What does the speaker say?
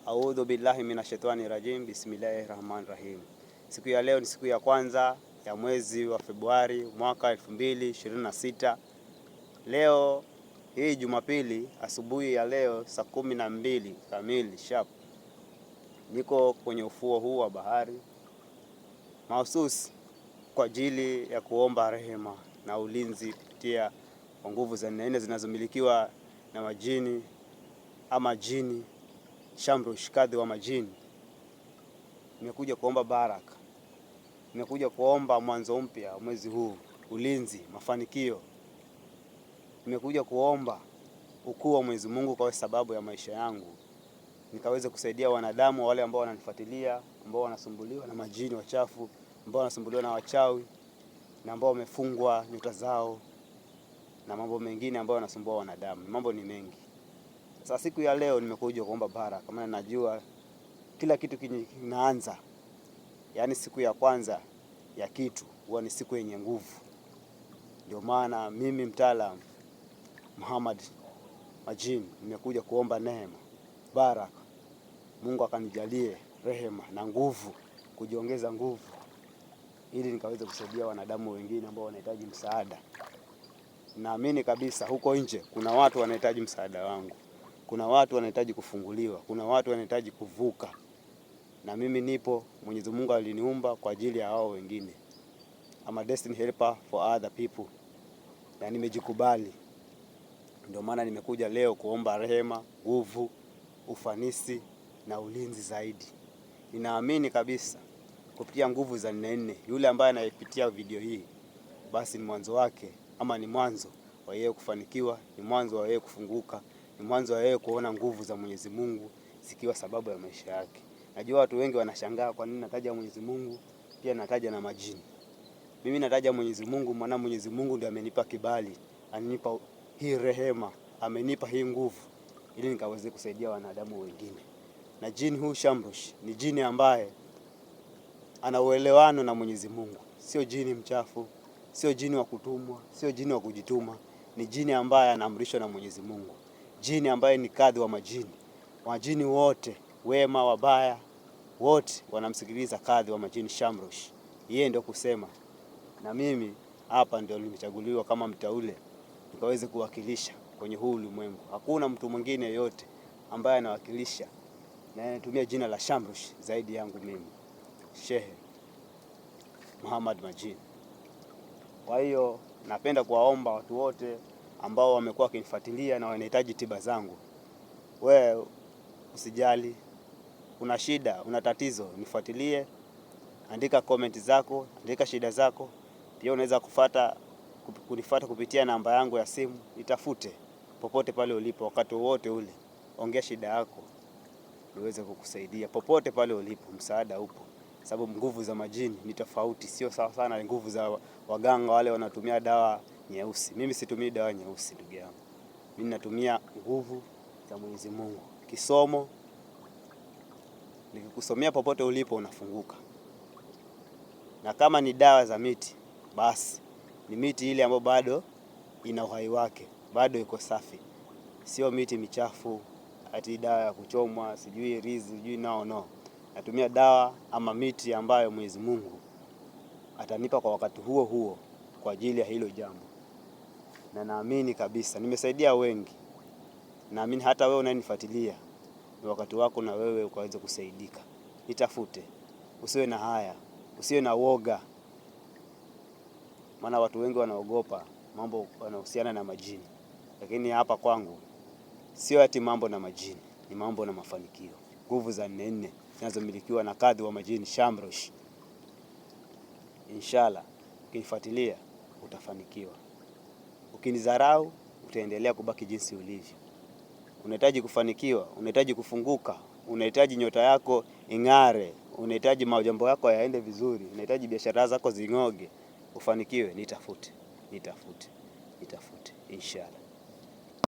A'udhu billahi minashaitani rajim. Bismillahirrahmanirrahim. Siku ya leo ni siku ya kwanza ya mwezi wa Februari mwaka 2026. Leo hii Jumapili, asubuhi ya leo saa 12 kamili sharp, niko kwenye ufuo huu wa bahari mahususi kwa ajili ya kuomba rehema na ulinzi kupitia nguvu za nne zinazomilikiwa na majini ama jini Shamrosh, kadhi wa majini. Nimekuja kuomba baraka, nimekuja kuomba mwanzo mpya mwezi huu, ulinzi, mafanikio. Nimekuja kuomba ukuu wa Mwenyezi Mungu kwa sababu ya maisha yangu, nikaweze kusaidia wanadamu wale ambao wananifuatilia, ambao wanasumbuliwa na majini wachafu, ambao wanasumbuliwa na wachawi na ambao wamefungwa nyota zao na mambo mengine ambayo yanasumbua wanadamu. Mambo ni mengi. Sasa siku ya leo nimekuja kuomba baraka, maana najua kila kitu kinaanza, yaani siku ya kwanza ya kitu huwa ni siku yenye nguvu. Ndio maana mimi mtaalamu Muhammad Majini nimekuja kuomba neema, baraka, Mungu akanijalie rehema na nguvu, kujiongeza nguvu, ili nikaweze kusaidia wanadamu wengine ambao wanahitaji msaada. Naamini kabisa huko nje kuna watu wanahitaji msaada wangu, kuna watu wanahitaji kufunguliwa, kuna watu wanahitaji kuvuka, na mimi nipo. Mwenyezi Mungu aliniumba kwa ajili ya hao wengine. I'm a destiny helper for other people, na nimejikubali. Ndio maana nimekuja leo kuomba rehema, nguvu, ufanisi na ulinzi zaidi. Ninaamini kabisa kupitia nguvu za nne, yule ambaye anayepitia video hii, basi ni mwanzo wake, ama ni mwanzo wa yeye kufanikiwa, ni mwanzo wa yeye kufunguka, ni mwanzo wa yeye kuona nguvu za Mwenyezi Mungu zikiwa sababu ya maisha yake. Najua watu wengi wanashangaa kwa nini nataja Mwenyezi Mungu, pia nataja na majini. Mimi nataja Mwenyezi Mungu maana Mwenyezi Mungu ndiye amenipa kibali, amenipa hii rehema, amenipa hii nguvu ili nikaweze kusaidia wanadamu wengine. Na jini huu Shamrosh ni jini ambaye ana uelewano na Mwenyezi Mungu. Sio jini mchafu, sio jini wa kutumwa, sio jini wa kujituma. Ni jini ambaye anaamrishwa na Mwenyezi Mungu. Jini ambaye ni kadhi wa majini. Majini wote, wema, wabaya, wote wanamsikiliza kadhi wa majini Shamrosh. Yeye ndio kusema. Na mimi hapa ndio nimechaguliwa kama mtaule nikaweze kuwakilisha kwenye huu ulimwengu. Hakuna mtu mwingine yote ambaye anawakilisha na anatumia jina la Shamrosh zaidi yangu mimi, Sheikh Muhammad Majini. Kwa hiyo napenda kuwaomba watu wote ambao wamekuwa wakinifuatilia na wanahitaji tiba zangu. Wewe usijali, una shida, una tatizo, nifuatilie, andika comment zako, andika shida zako. Pia unaweza kunifuata kupitia namba yangu ya simu, nitafute popote pale ulipo, wakati wote ule. Ongea shida yako niweze kukusaidia popote pale ulipo, msaada upo. Sababu nguvu za majini ni tofauti, sio sawa sana na nguvu za waganga wale wanatumia dawa nyeusi. Mimi situmii dawa nyeusi ndugu yangu. Mimi natumia nguvu za Mwenyezi Mungu. Kisomo nikikusomea popote ulipo unafunguka. Na kama ni dawa za miti, basi ni miti ile ambayo bado ina uhai wake, bado iko safi. Sio miti michafu, ati dawa ya kuchomwa, sijui rizi, sijui no. Natumia dawa ama miti ambayo Mwenyezi Mungu atanipa kwa wakati huo huo kwa ajili ya hilo jambo. Na naamini kabisa nimesaidia wengi. Naamini hata wewe unanifuatilia, ni wakati wako na wewe ukaweza kusaidika. Nitafute. Usiwe na haya, usiwe na woga. Maana watu wengi wanaogopa mambo yanayohusiana na majini. Lakini hapa kwangu sio ati mambo na majini, ni mambo na mafanikio. Nguvu za nne zinazomilikiwa na kadhi wa majini Shamrosh. Inshallah, ukinifuatilia utafanikiwa. Ukinidharau utaendelea kubaki jinsi ulivyo. Unahitaji kufanikiwa, unahitaji kufunguka, unahitaji nyota yako ing'are, unahitaji mambo yako yaende vizuri, unahitaji biashara zako zing'oge, ufanikiwe, nitafute inshallah.